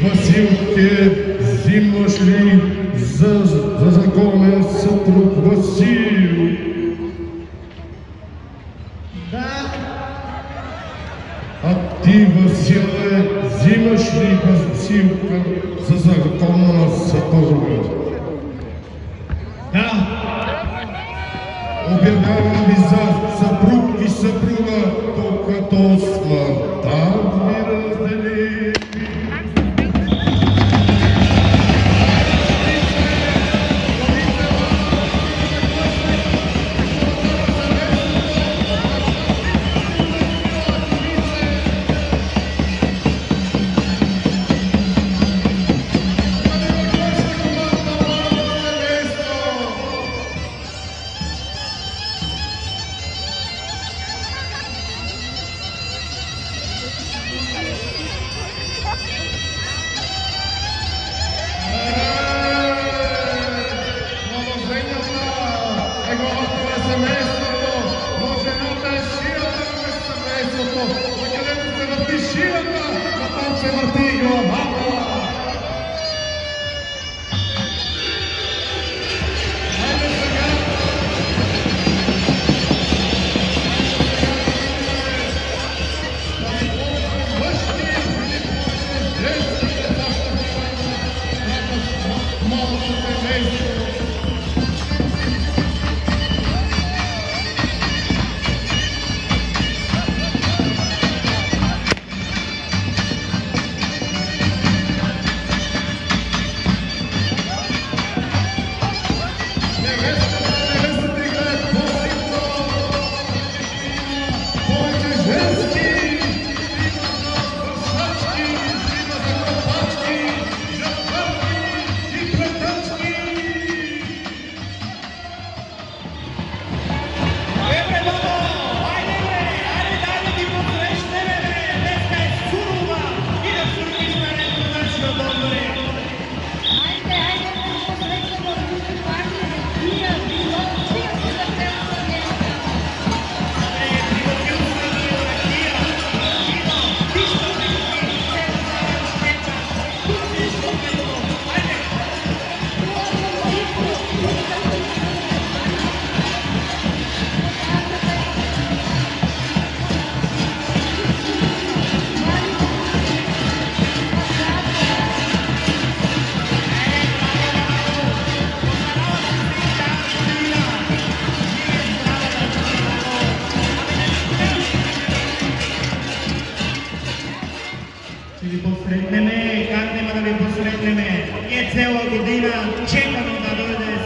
Василке, взимаш ли за законен съпруг Васил? Да. А ти, Василе, взимаш ли Василка за законна съпруга? Да. Обявявам ви за съпруг и съпруга, докато смъртта ви раздели.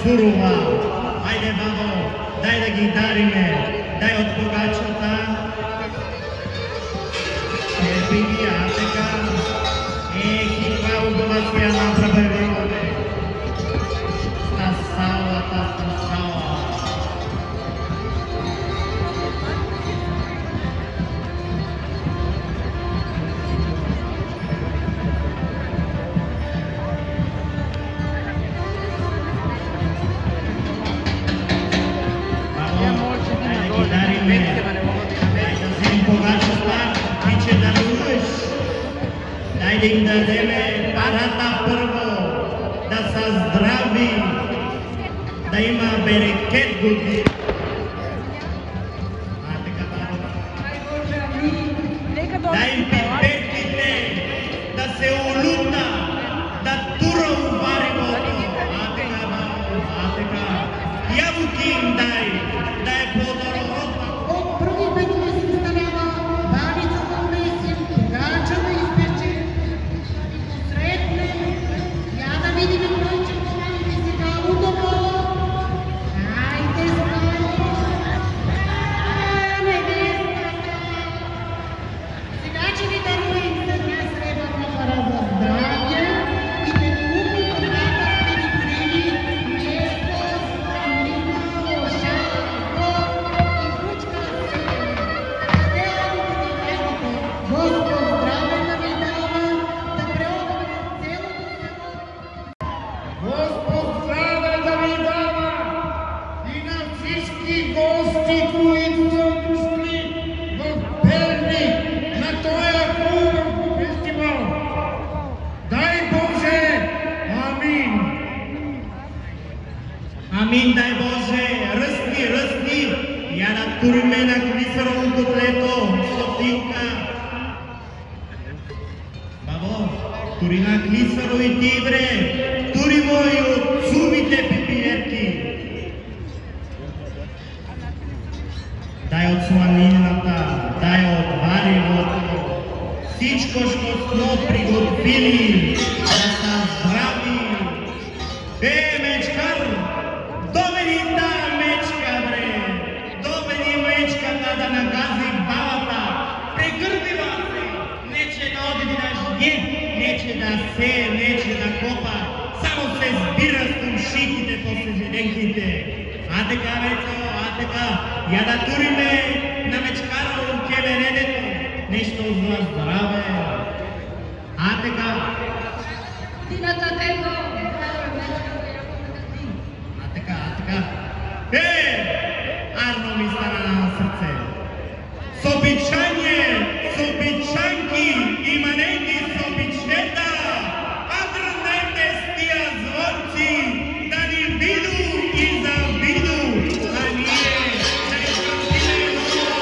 Сурова. Айде, бабо, дай да ги дариме. Дай от богачата. Епи, а така. Каква удоволствие направили. Та сала. Дай да им дадеме парата първо, да са здрави, да има берекет години. Дай им пипетите, да се олута, да тура уваривото. А така, ябълки им дай, да е по-дорого. От първи път ми се представява бабица да умесим, тогача да изпече, да ви посретнем, я да видим който ще помагаме сега удобно. Хайде, Остинка. Бабо, тури на клисаровите ибре, тури мои от зубите пипиерки. Дай от сланината, дай от варивото, всичко, що смо приготвили, да са здрави. Мечкар, доведи тая мечка, бре! Доведи мечката да нагази бабата! Прегърбива се! Нече да оди да жге, нече да сее, нече да копа, само се сбира с кумшиките после зеленките. А така, бето, а така, я да туриме на мечкара от кебередето, нещо за здраве. А така. Сината тето! Арно ми стана на сърце. С обичание, с обичанки и маненки с обичнета, падрнете с тия звънци, да ни виду и за виду, а ние да изпълним много.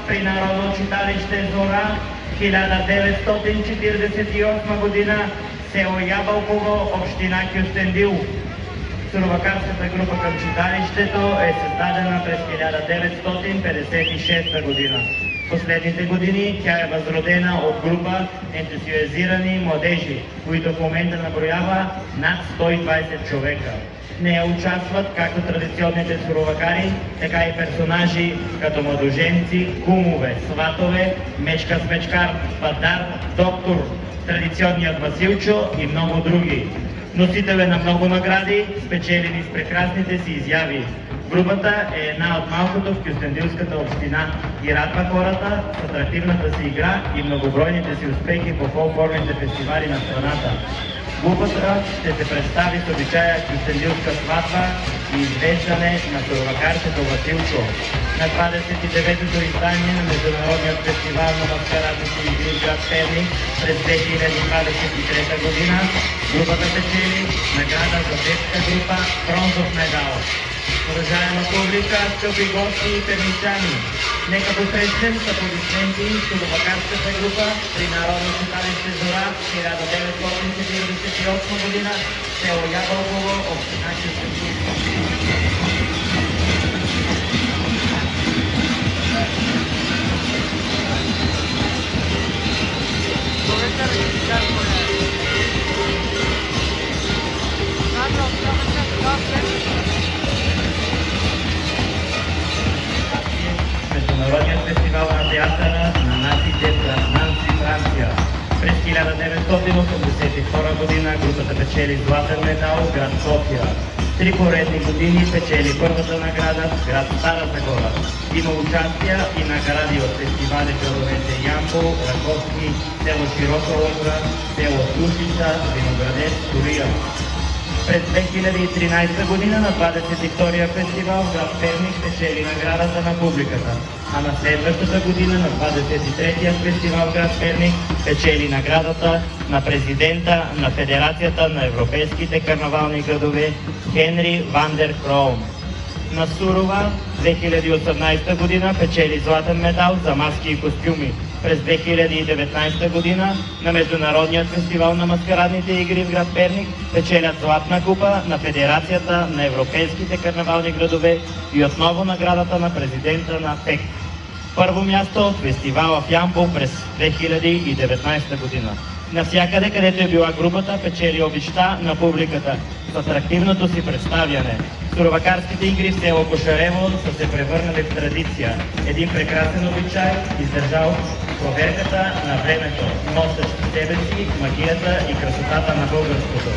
При Народно читалище Зора, 1948 година, село Ябълково, община Кюстендил. Сурвакарската група към читалището е създадена през 1956 година. В последните години тя е възродена от група ентусиазирани младежи, които в момента наброява над 120 човека. В нея участват както традиционните сурвакари, така и персонажи като младоженци, кумове, сватове, мечка с мечкар, падар, доктор, традиционният Василчо и много други. Носител е на много награди, спечелени с прекрасните си изяви. Групата е една от малкото в Кюстендилската община и радва хората с атрактивната си игра и многобройните си успехи по фолклорните фестивали на страната. Групата ще се представи с обичая Кюстендилска сватба и извеждане на сурвакарчето Василчо. На 29-то издание на Международният фестивал на маскарадните игри в град Перник през 2023 година групата печели награда за детска група бронзов медал. Уважаема публика, скъпи гости и перничани, нека посрещнем с аплодисменти сурвакарската група при Народно читалище Зора, 1948 година, село Ябълково, община Кюстендил. Международният фестивал на театъра на нациите в Нанси, Франция. През 1982 година групата печели златен медал в град София. 3 поредни години печели първата награда в град Стара Загора. Има участия и награди от фестивали в градовете Ямбол, Раковски, село Широка Лоза, село Сушица, Виноградец, Турия. През 2013 година на 22-я фестивал в град Перник печели наградата на публиката, а на следващата година на 23-я фестивал в град Перник печели наградата на президента на Федерацията на европейските карнавални градове Хенри ван дер Кроун. На Сурова 2018 година печели златен медал за маски и костюми. През 2019 година на Международният фестивал на маскарадните игри в град Перник печелят златна купа на Федерацията на европейските карнавални градове и отново наградата на президента на ПЕК. Първо място от фестивала в Ямбол през 2019 година. Навсякъде, където е била групата, печели обичта на публиката с атрактивното си представяне. Суровакарските игри в село Кошарево са се превърнали в традиция. Един прекрасен обичай, издържал проверката на времето, носещ в себе си магията и красотата на българското.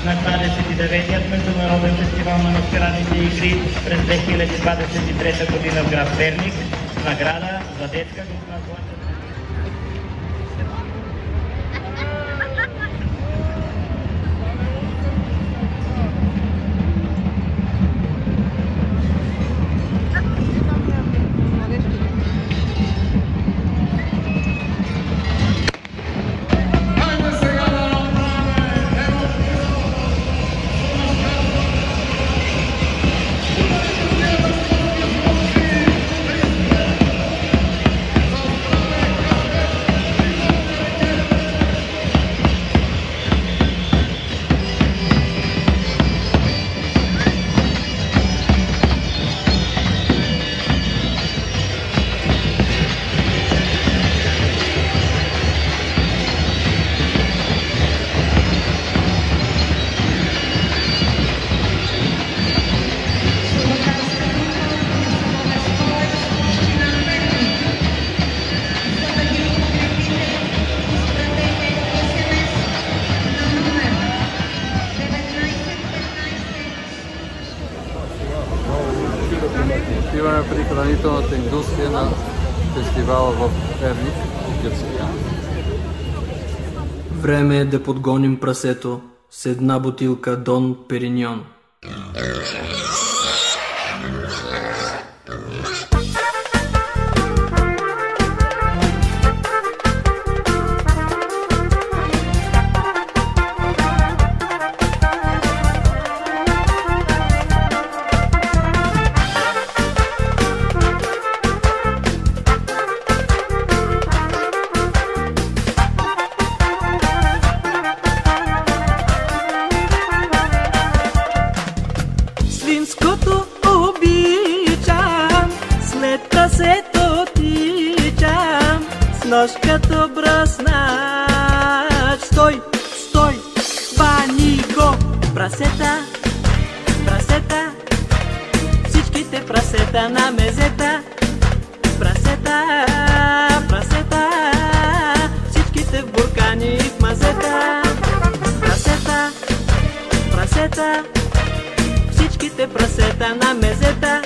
На 29-ият Международен фестивал на маскарадните игри през 2023 година в град Перник награда за детска група. Отиваме при хранителната индустрия на фестивала в Перник, Гърция. Време е да подгоним прасето с една бутилка Дон Периньон. Свинското обичам, след прасето тичам, с нож като бръснач. Стой, стой, хвани го! Прасета, прасета, всичките прасета на мезета. Прасета, прасета, всичките в буркани и в мазета. Прасета, прасета, всичките прасета на мезета.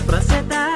Прасета,